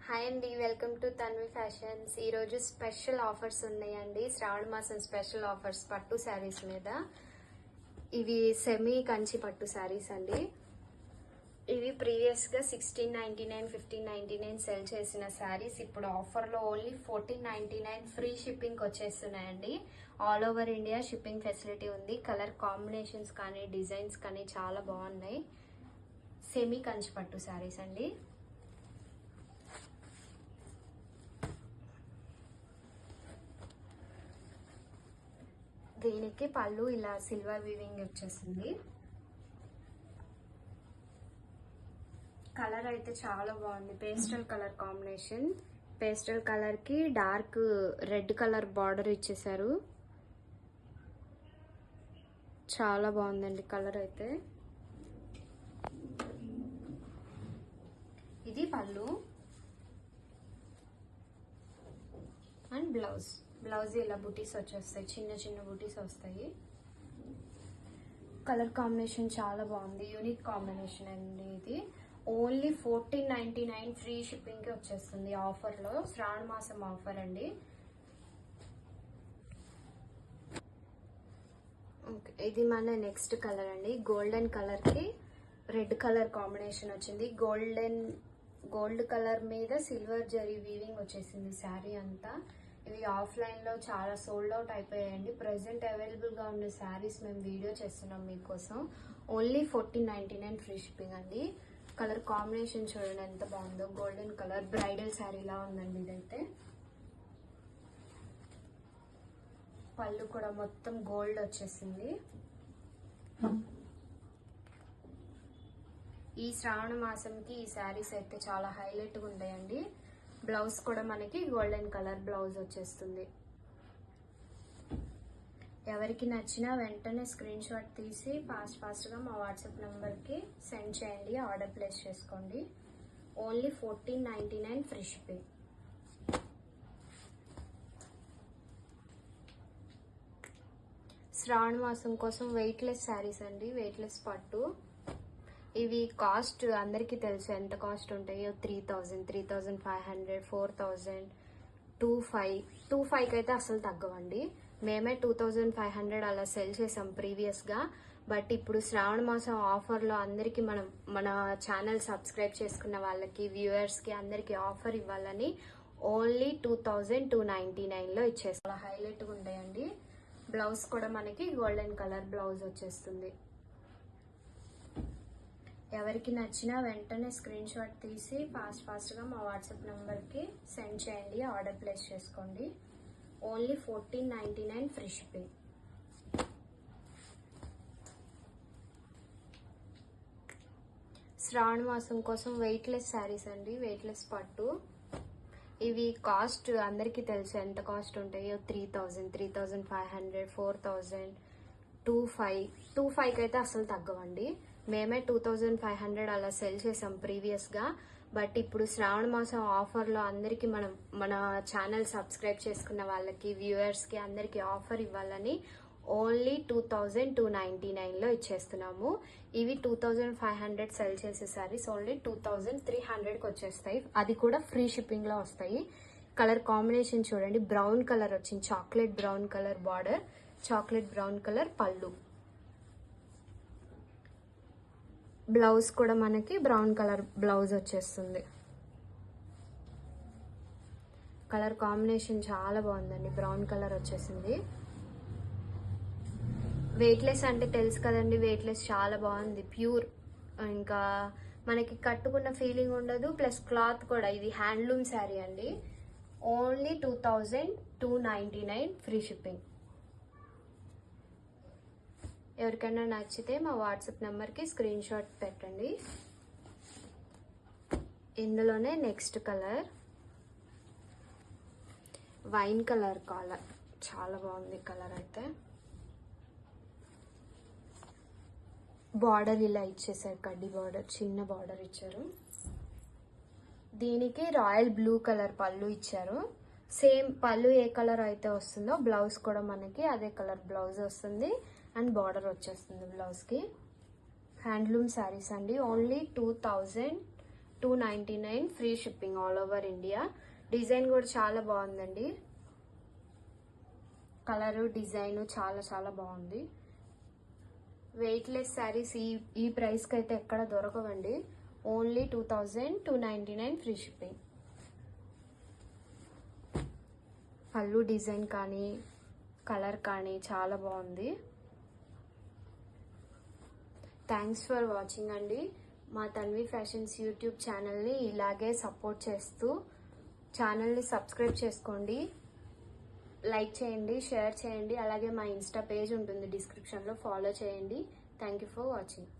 Hi అండి, welcome to Tanvi fashions. ఈరోజు special offers ఉన్నాయండి. శ్రావణ మాసం స్పెషల్ ఆఫర్స్ పట్టు శారీస్ మీద. ఇవి సెమీ కంచి పట్టు శారీస్ అండి. ఇవి ప్రీవియస్గా 1699, 1599 సెల్ చేసిన శారీస్ ఇప్పుడు ఆఫర్లో ఓన్లీ 1499 ఫ్రీ షిప్పింగ్ వచ్చేస్తున్నాయండి. All over India shipping facility ఉంది. కలర్ కాంబినేషన్స్ కానీ డిజైన్స్ కానీ చాలా బాగున్నాయి. సెమీ కంచి పట్టు శారీస్ అండి. దీనికి పళ్ళు ఇలా సిల్వర్ వీవింగ్ వచ్చేసింది. కలర్ అయితే చాలా బాగుంది. Pastel colour combination. Pastel colour కి డార్క్ రెడ్ కలర్ బార్డర్ ఇచ్చేసారు. చాలా బాగుందండి కలర్ అయితే. ఇది పళ్ళు అండ్ బ్లౌజ్. బ్లౌజ్ ఇలా బుటీస్ వచ్చేస్తాయి, చిన్న చిన్న బుటీస్ వస్తాయి. కలర్ కాంబినేషన్ చాలా బాగుంది, యూనిక్ కాంబినేషన్ అండి. ఇది ఓన్లీ 1499 ఫ్రీ షిప్పింగ్కి వచ్చేస్తుంది ఆఫర్లో. శ్రావణ మాసం ఆఫర్ అండి. ఓకే, ఇది మన నెక్స్ట్ కలర్ అండి. గోల్డెన్ కలర్కి రెడ్ కలర్ కాంబినేషన్ వచ్చింది. గోల్డ్ కలర్ మీద సిల్వర్ జరీ వీవింగ్ వచ్చేసింది శారీ అంతా. ఇవి ఆఫ్లైన్లో చాలా సోల్డ్ అవుట్ అయిపోయాయండి. ప్రజెంట్ అవైలబుల్గా ఉన్న శారీస్ మేము వీడియో చేస్తున్నాం మీకోసం. ఓన్లీ 1499 ఫ్రీ షిప్పింగ్ అండి. కలర్ కాంబినేషన్ చూడండి ఎంత బాగుందో. గోల్డెన్ కలర్ బ్రైడల్ శారీలా ఉందండి ఇదైతే. పళ్ళు కూడా మొత్తం గోల్డ్ వచ్చేసింది. ఈ శ్రావణ మాసంకి ఈ శారీస్ అయితే చాలా హైలైట్గా ఉంటాయండి. బ్లౌజ్ కూడా మనకి గోల్డెన్ కలర్ బ్లౌజ్ వచ్చేస్తుంది. ఎవరికి నచ్చినా వెంటనే స్క్రీన్ షాట్ తీసి ఫాస్ట్గా మా వాట్సాప్ నెంబర్కి సెండ్ చేయండి. ఆర్డర్ ప్లేస్ చేసుకోండి. Only 1499 free shipping. శ్రావణ మాసం కోసం వెయిట్లెస్ శారీస్ అండి. వెయిట్లెస్ పట్టు. ఇవి కాస్ట్ అందరికీ తెలుసు ఎంత కాస్ట్ ఉంటాయో. 3000, 3500, 4000, 2500 అయితే అసలు తగ్గవండి. మేమే 2500 అలా సెల్ చేసాం ప్రీవియస్గా. బట్ ఇప్పుడు శ్రావణ మాసం ఆఫర్లో అందరికీ మన ఛానల్ సబ్స్క్రైబ్ చేసుకున్న వాళ్ళకి, వ్యూవర్స్కి అందరికీ ఆఫర్ ఇవ్వాలని ఓన్లీ 2299లో ఇచ్చేస్తాం. అలా హైలైట్గా ఉంటాయండి. బ్లౌజ్ కూడా మనకి గోల్డెన్ కలర్ బ్లౌజ్ వచ్చేస్తుంది. ఎవరికి నచ్చినా వెంటనే స్క్రీన్ షాట్ తీసి ఫాస్ట్గా మా వాట్సాప్ నెంబర్కి సెండ్ చేయండి. ఆర్డర్ ప్లేస్ చేసుకోండి. Only 1499 free shipping. శ్రావణ మాసం కోసం వెయిట్లెస్ శారీస్ అండి. వెయిట్లెస్ పట్టు. ఇవి కాస్ట్ అందరికీ తెలుసు ఎంత కాస్ట్ ఉంటాయో. 3000, 3500, 4000, 2500 అయితే అసలు తగ్గవండి. మేమే 2500 అలా సెల్ చేసాం ప్రీవియస్గా. బట్ ఇప్పుడు శ్రావణ మాసం ఆఫర్లో అందరికీ మన ఛానల్ సబ్స్క్రైబ్ చేసుకున్న వాళ్ళకి, వ్యూవర్స్కి అందరికీ ఆఫర్ ఇవ్వాలని ఓన్లీ 2299లో ఇచ్చేస్తున్నాము. ఇవి 2500 సెల్ చేసే సారీస్ ఓన్లీ 2300కి వచ్చేస్తాయి. అది కూడా ఫ్రీ షిప్పింగ్లో వస్తాయి. కలర్ కాంబినేషన్ చూడండి. బ్రౌన్ కలర్ వచ్చింది. Chocolate brown colour border, chocolate brown colour పళ్ళు. బ్లౌజ్ కూడా మనకి బ్రౌన్ కలర్ బ్లౌజ్ వచ్చేస్తుంది. కలర్ కాంబినేషన్ చాలా బాగుందండి. బ్రౌన్ కలర్ వచ్చేసింది. వెయిట్లెస్ అంటే తెలుసు కదండి. వెయిట్లెస్ చాలా బాగుంది. ప్యూర్. ఇంకా మనకి కట్టుకున్న ఫీలింగ్ ఉండదు. ప్లస్ క్లాత్ కూడా. ఇది హ్యాండ్లూమ్ శారీ అండి. Only 2299 free shipping. ఎవరికైనా నచ్చితే మా వాట్సాప్ నెంబర్కి స్క్రీన్ షాట్ పెట్టండి. ఇందులోనే నెక్స్ట్ కలర్ వైన్ కలర్. చాలా బాగుంది కలర్ అయితే. బార్డర్ ఇలా ఇచ్చేసారు. కడ్డీ బార్డర్, చిన్న బార్డర్ ఇచ్చారు. దీనికి రాయల్ బ్లూ కలర్ పళ్ళు ఇచ్చారు. సేమ్ పళ్ళు ఏ కలర్ అయితే వస్తుందో బ్లౌజ్ కూడా మనకి అదే కలర్ బ్లౌజ్ వస్తుంది. అండ్ బార్డర్ వచ్చేస్తుంది బ్లౌజ్కి. హ్యాండ్లూమ్ శారీస్ అండి. Only 299 free shipping all over India. Design కూడా చాలా బాగుందండి. కలరు డిజైన్ చాలా చాలా బాగుంది. వెయిట్లెస్ శారీస్ ఈ ప్రైస్కి అయితే ఎక్కడ దొరకవండి. Only 2299 free shipping. పళ్ళు డిజైన్ కానీ కలర్ కానీ చాలా బాగుంది. థ్యాంక్స్ ఫర్ వాచింగ్ అండి. మా తన్వి ఫ్యాషన్స్ యూట్యూబ్ ఛానల్ని ఇలాగే సపోర్ట్ చేస్తూ ఛానల్ని సబ్స్క్రైబ్ చేసుకోండి, లైక్ చేయండి, షేర్ చేయండి. అలాగే మా ఇన్స్టా పేజ్ ఉంటుంది డిస్క్రిప్షన్లో, ఫాలో చేయండి. Thank you for watching.